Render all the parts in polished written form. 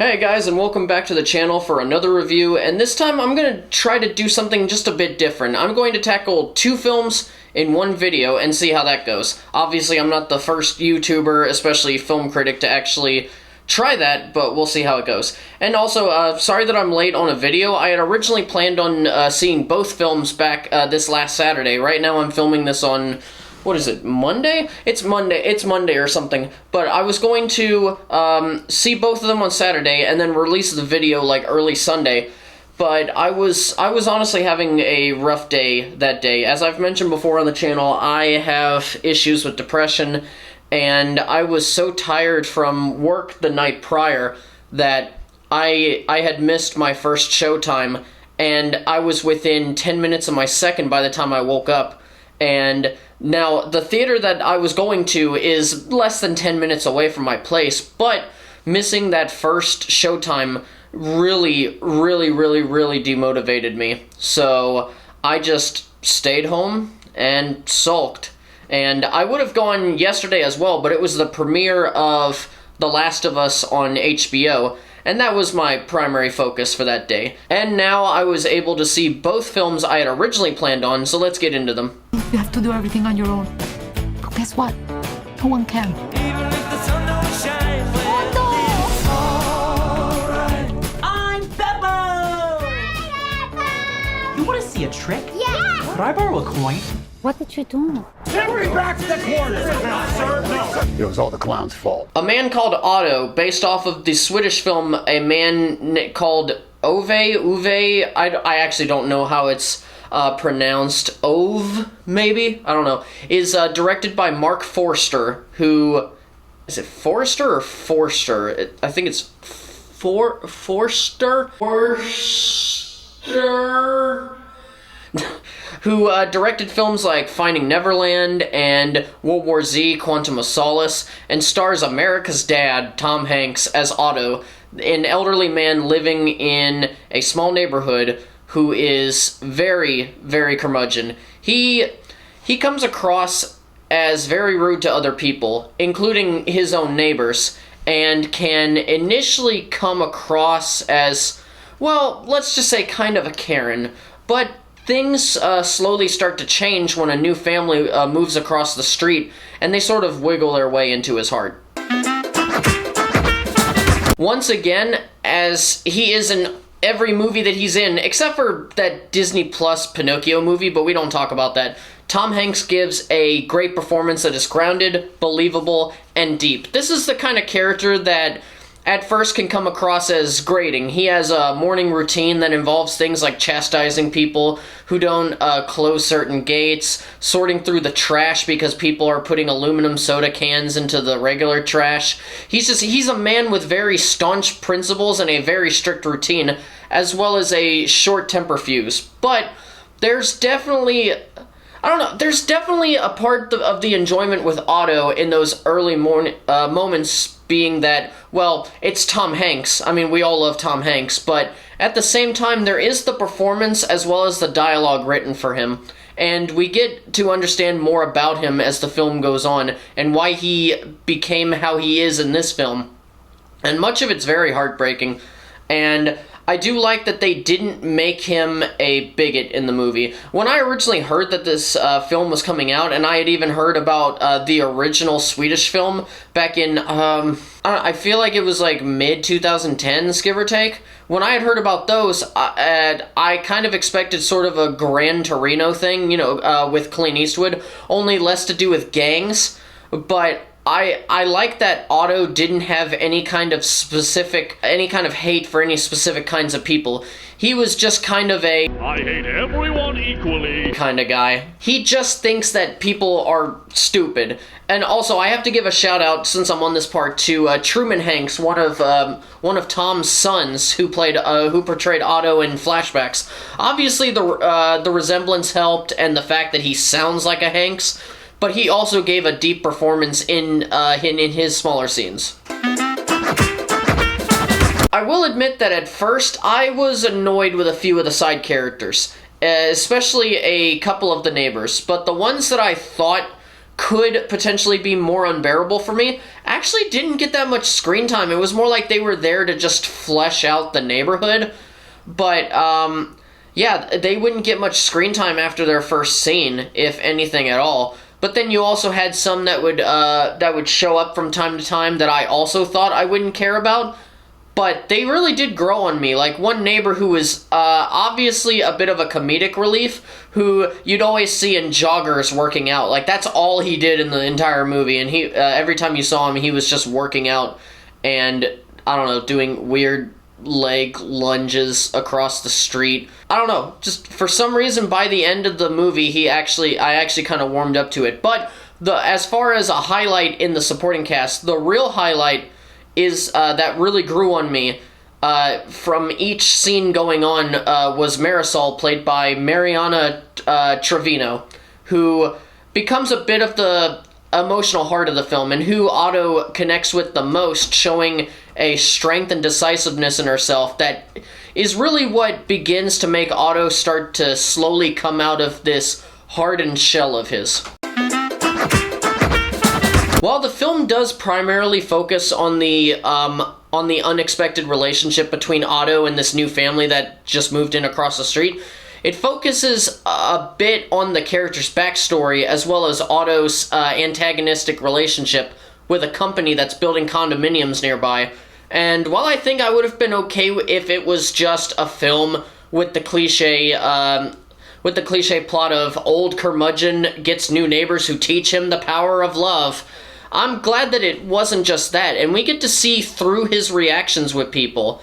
Hey guys, and welcome back to the channel for another review, and this time I'm going to try to do something just a bit different. I'm going to tackle two films in one video and see how that goes. Obviously, I'm not the first YouTuber, especially film critic, to actually try that, but we'll see how it goes. And also, sorry that I'm late on a video. I had originally planned on seeing both films back this last Saturday. Right now I'm filming this on... what is it, Monday? It's Monday or something. But I was going to see both of them on Saturday and then release the video like early Sunday. But I was honestly having a rough day that day. As I've mentioned before on the channel, I have issues with depression, and I was so tired from work the night prior that I had missed my first showtime, and I was within 10 minutes of my second by the time I woke up. And now, the theater that I was going to is less than 10 minutes away from my place, but missing that first showtime really demotivated me. So I just stayed home and sulked. And I would have gone yesterday as well, but it was the premiere of The Last of Us on HBO, and that was my primary focus for that day. And now I was able to see both films I had originally planned on, so let's get into them. You have to do everything on your own. But guess what? No one can. Even if the sun don't shine, I'm Peppo! You want to see a trick? Yeah! Could I borrow a coin? What did you do? Everybody back to the corner! Sir, no. It was all the clown's fault. A Man Called Otto, based off of the Swedish film A Man Called Ove. I actually don't know how it's pronounced. Ove, maybe? I don't know. Is directed by Mark Forster, who... is it Forster or Forster? I think it's Forster? Forster... who directed films like Finding Neverland and World War Z, Quantum of Solace, and stars America's dad, Tom Hanks, as Otto, an elderly man living in a small neighborhood who is very curmudgeon. He comes across as very rude to other people, including his own neighbors, and can initially come across as, well, let's just say kind of a Karen, but things slowly start to change when a new family moves across the street, and they sort of wiggle their way into his heart. Once again, as he is in every movie that he's in, except for that Disney Plus Pinocchio movie, but we don't talk about that, Tom Hanks gives a great performance that is grounded, believable, and deep. This is the kind of character that at first can come across as grating. He has a morning routine that involves things like chastising people who don't close certain gates, sorting through the trash because people are putting aluminum soda cans into the regular trash. He's a man with very staunch principles and a very strict routine, as well as a short temper fuse. But there's definitely... I don't know, there's definitely a part of the enjoyment with Otto in those early moments being that, well, it's Tom Hanks. I mean, we all love Tom Hanks, but at the same time, there is the performance as well as the dialogue written for him, and we get to understand more about him as the film goes on, and why he became how he is in this film. And much of it's very heartbreaking, and I do like that they didn't make him a bigot in the movie. When I originally heard that this film was coming out, and I had even heard about the original Swedish film back in, I feel like it was like mid-2010s, give or take. When I had heard about those, I kind of expected sort of a Gran Torino thing, you know, with Clint Eastwood, only less to do with gangs, but I like that Otto didn't have any kind of hate for any specific kinds of people. He was just kind of a I hate everyone equally kind of guy. He just thinks that people are stupid. And also, I have to give a shout out, since I'm on this part, to Truman Hanks, one of Tom's sons, who portrayed Otto in flashbacks. Obviously, the resemblance helped, and the fact that he sounds like a Hanks, but he also gave a deep performance in his smaller scenes. I will admit that at first, I was annoyed with a few of the side characters, especially a couple of the neighbors, but the ones that I thought could potentially be more unbearable for me, actually didn't get that much screen time. It was more like they were there to just flesh out the neighborhood. But, yeah, they wouldn't get much screen time after their first scene, if anything at all. But then you also had some that would show up from time to time that I also thought I wouldn't care about. But they really did grow on me. Like, one neighbor who was obviously a bit of a comedic relief, who you'd always see in joggers working out. Like, that's all he did in the entire movie. And he every time you saw him, he was just working out and, I don't know, doing weird leg lunges across the street. I don't know. Just for some reason, by the end of the movie, I actually kind of warmed up to it. But as far as a highlight in the supporting cast, the real highlight is that really grew on me from each scene going on was Marisol, played by Mariana Trevino, who becomes a bit of the emotional heart of the film and who Otto connects with the most, showing a strength and decisiveness in herself that is really what begins to make Otto start to slowly come out of this hardened shell of his. While the film does primarily focus on the unexpected relationship between Otto and this new family that just moved in across the street, it focuses a bit on the character's backstory as well as Otto's antagonistic relationship with a company that's building condominiums nearby. And while I think I would have been okay if it was just a film with the cliche plot of old curmudgeon gets new neighbors who teach him the power of love, I'm glad that it wasn't just that, and we get to see through his reactions with people,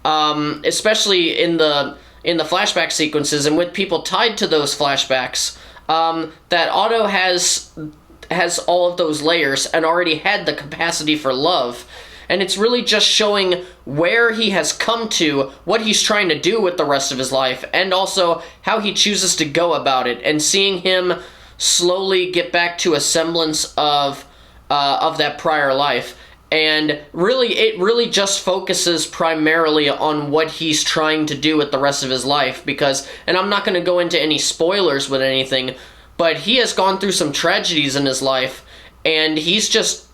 especially in the flashback sequences and with people tied to those flashbacks, that Otto has all of those layers and already had the capacity for love. And it's really just showing where he has come to, what he's trying to do with the rest of his life, and also how he chooses to go about it, and seeing him slowly get back to a semblance of that prior life. And really, it really just focuses primarily on what he's trying to do with the rest of his life, because, and I'm not going to go into any spoilers with anything, but he has gone through some tragedies in his life, and he's just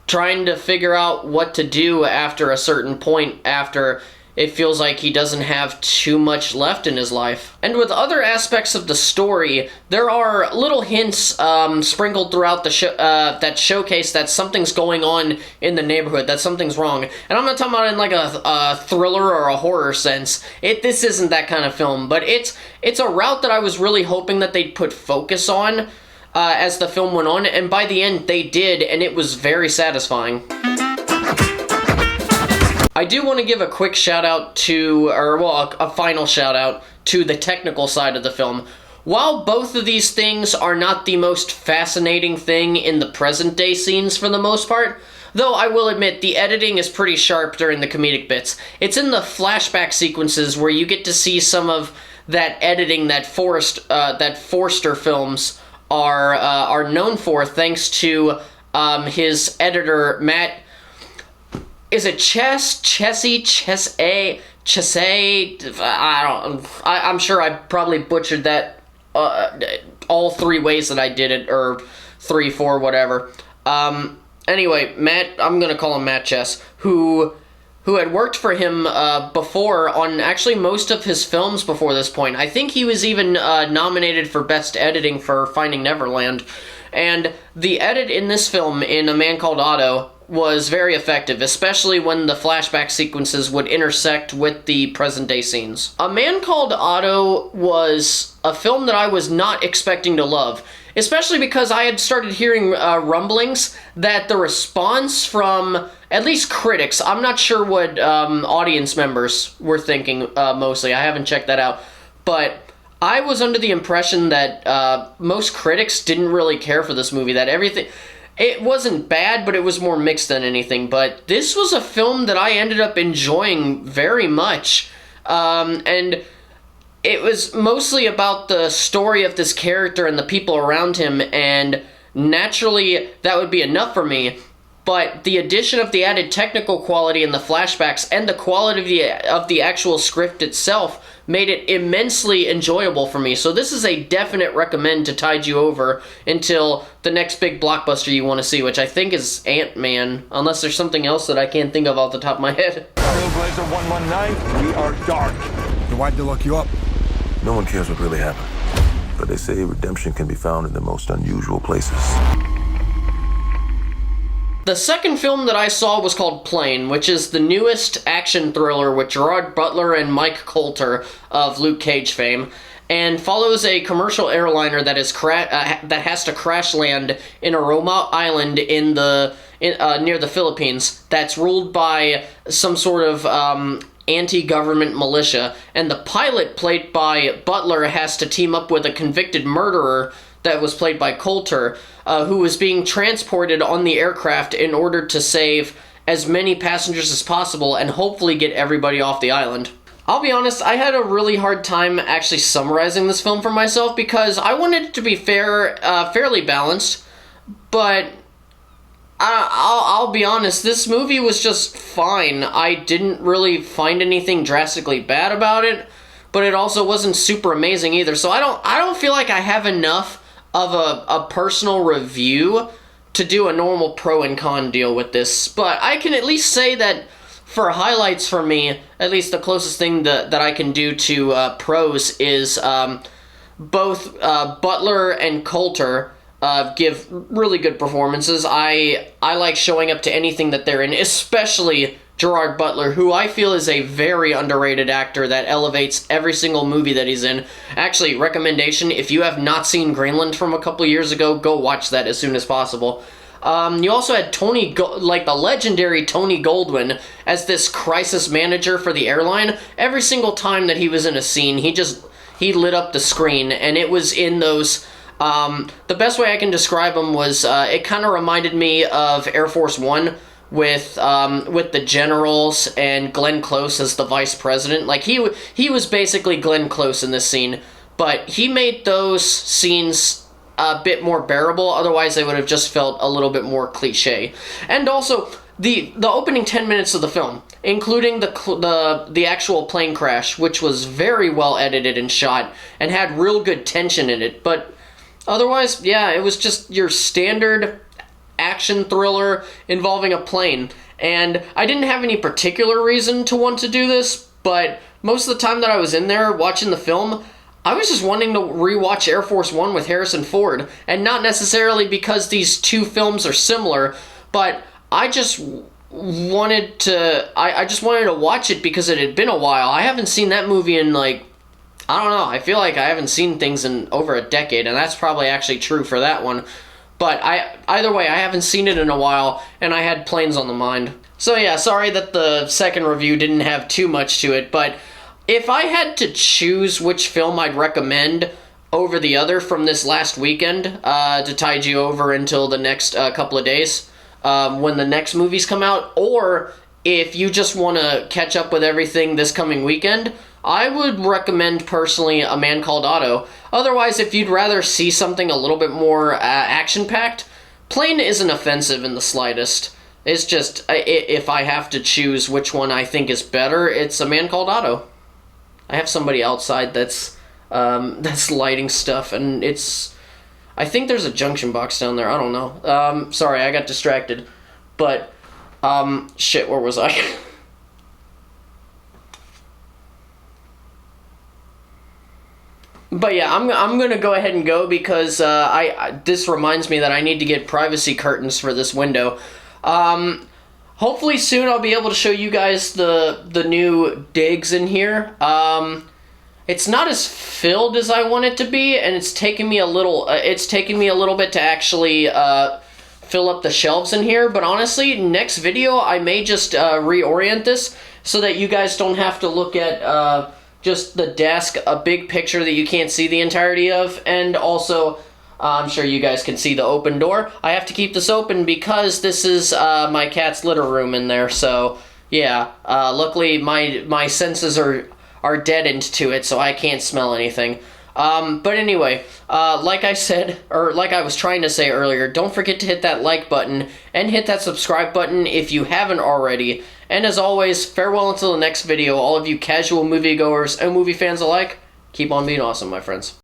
trying to figure out what to do after a certain point, after it feels like he doesn't have too much left in his life. And with other aspects of the story, there are little hints sprinkled throughout the show that showcase that something's going on in the neighborhood, that something's wrong. And I'm not talking about in like a thriller or a horror sense. This isn't that kind of film, but it's a route that I was really hoping that they'd put focus on as the film went on, and by the end they did, and it was very satisfying. I do want to give a quick shout out a final shout out to the technical side of the film. While both of these things are not the most fascinating thing in the present day scenes for the most part, though I will admit the editing is pretty sharp during the comedic bits, it's in the flashback sequences where you get to see some of that editing that Forster films are known for, thanks to his editor, Matt. Is it Chesse? I'm sure I probably butchered that all three ways that I did it, or 3, 4, whatever. Anyway, Matt, I'm gonna call him Matt Chess, who had worked for him before on actually most of his films before this point. I think he was even nominated for Best Editing for Finding Neverland. And the edit in this film, in A Man Called Otto, was very effective, especially when the flashback sequences would intersect with the present-day scenes. A Man Called Otto was a film that I was not expecting to love, especially because I had started hearing rumblings that the response from at least critics, I'm not sure what audience members were thinking mostly, I haven't checked that out, but I was under the impression that most critics didn't really care for this movie, that everything... It wasn't bad, but it was more mixed than anything. But this was a film that I ended up enjoying very much. And it was mostly about the story of this character and the people around him. And naturally, that would be enough for me. but the addition of the added technical quality in the flashbacks and the quality of the actual script itself made it immensely enjoyable for me. So this is a definite recommend to tide you over until the next big blockbuster you want to see, which I think is Ant-Man, unless there's something else that I can't think of off the top of my head. Trailblazer 119, we are dark. Then why'd they lock you up? No one cares what really happened, but they say redemption can be found in the most unusual places. The second film that I saw was called Plane, which is the newest action thriller with Gerard, Butler, and Mike Colter of Luke Cage fame, and follows a commercial airliner that has to crash land in Aroma Island near the Philippines that's ruled by some sort of anti-government militia, and the pilot, played by Butler, has to team up with a convicted murderer that was played by Colter, who was being transported on the aircraft in order to save as many passengers as possible and hopefully get everybody off the island. I'll be honest, I had a really hard time actually summarizing this film for myself because I wanted it to be fairly balanced, but I'll be honest, this movie was just fine. I didn't really find anything drastically bad about it, but it also wasn't super amazing either. So I don't feel like I have enough of a personal review to do a normal pro and con deal with this, but I can at least say that for highlights for me, at least the closest thing that I can do to pros is both Butler and Colter give really good performances. I like showing up to anything that they're in, especially Gerard Butler, who I feel is a very underrated actor that elevates every single movie that he's in. Actually, recommendation, if you have not seen Greenland from a couple years ago, go watch that as soon as possible. You also had the legendary Tony Goldwyn as this crisis manager for the airline. Every single time that he was in a scene, he lit up the screen, and it was in those... the best way I can describe him was, it kind of reminded me of Air Force One, with the generals and Glenn Close as the vice president. Like, he was basically Glenn Close in this scene, but he made those scenes a bit more bearable, otherwise they would have just felt a little bit more cliche. And also, the opening 10 minutes of the film, including the actual plane crash, which was very well edited and shot, and had real good tension in it, but otherwise, yeah, it was just your standard action thriller involving a plane. And I didn't have any particular reason to want to do this, but most of the time that I was in there watching the film, I was just wanting to rewatch Air Force One with Harrison Ford, and not necessarily because these two films are similar, but I just wanted to watch it because it had been a while. I haven't seen that movie in, like, I don't know, I feel like I haven't seen things in over a decade, and that's probably actually true for that one. But either way, I haven't seen it in a while, and I had planes on the mind. So yeah, sorry that the second review didn't have too much to it, but if I had to choose which film I'd recommend over the other from this last weekend, to tide you over until the next couple of days, when the next movies come out, or if you just want to catch up with everything this coming weekend, I would recommend personally A Man Called Otto. Otherwise, if you'd rather see something a little bit more action-packed, Plane isn't offensive in the slightest. It's just, if I have to choose which one I think is better, it's A Man Called Otto. I have somebody outside that's lighting stuff, and I think there's a junction box down there, I don't know. Sorry, I got distracted. But, shit, where was I? But yeah, I'm gonna go ahead and go because this reminds me that I need to get privacy curtains for this window. Hopefully soon I'll be able to show you guys the new digs in here. It's not as filled as I want it to be, and it's taken me a little bit to actually fill up the shelves in here. But honestly, next video I may just reorient this so that you guys don't have to look at just the desk, a big picture that you can't see the entirety of, and also I'm sure you guys can see the open door. I have to keep this open because this is my cat's litter room in there, so yeah, luckily my senses are deadened to it, so I can't smell anything. But anyway, like I said, or like I was trying to say earlier, don't forget to hit that like button and hit that subscribe button if you haven't already. And as always, farewell until the next video, all of you casual moviegoers and movie fans alike. Keep on being awesome, my friends.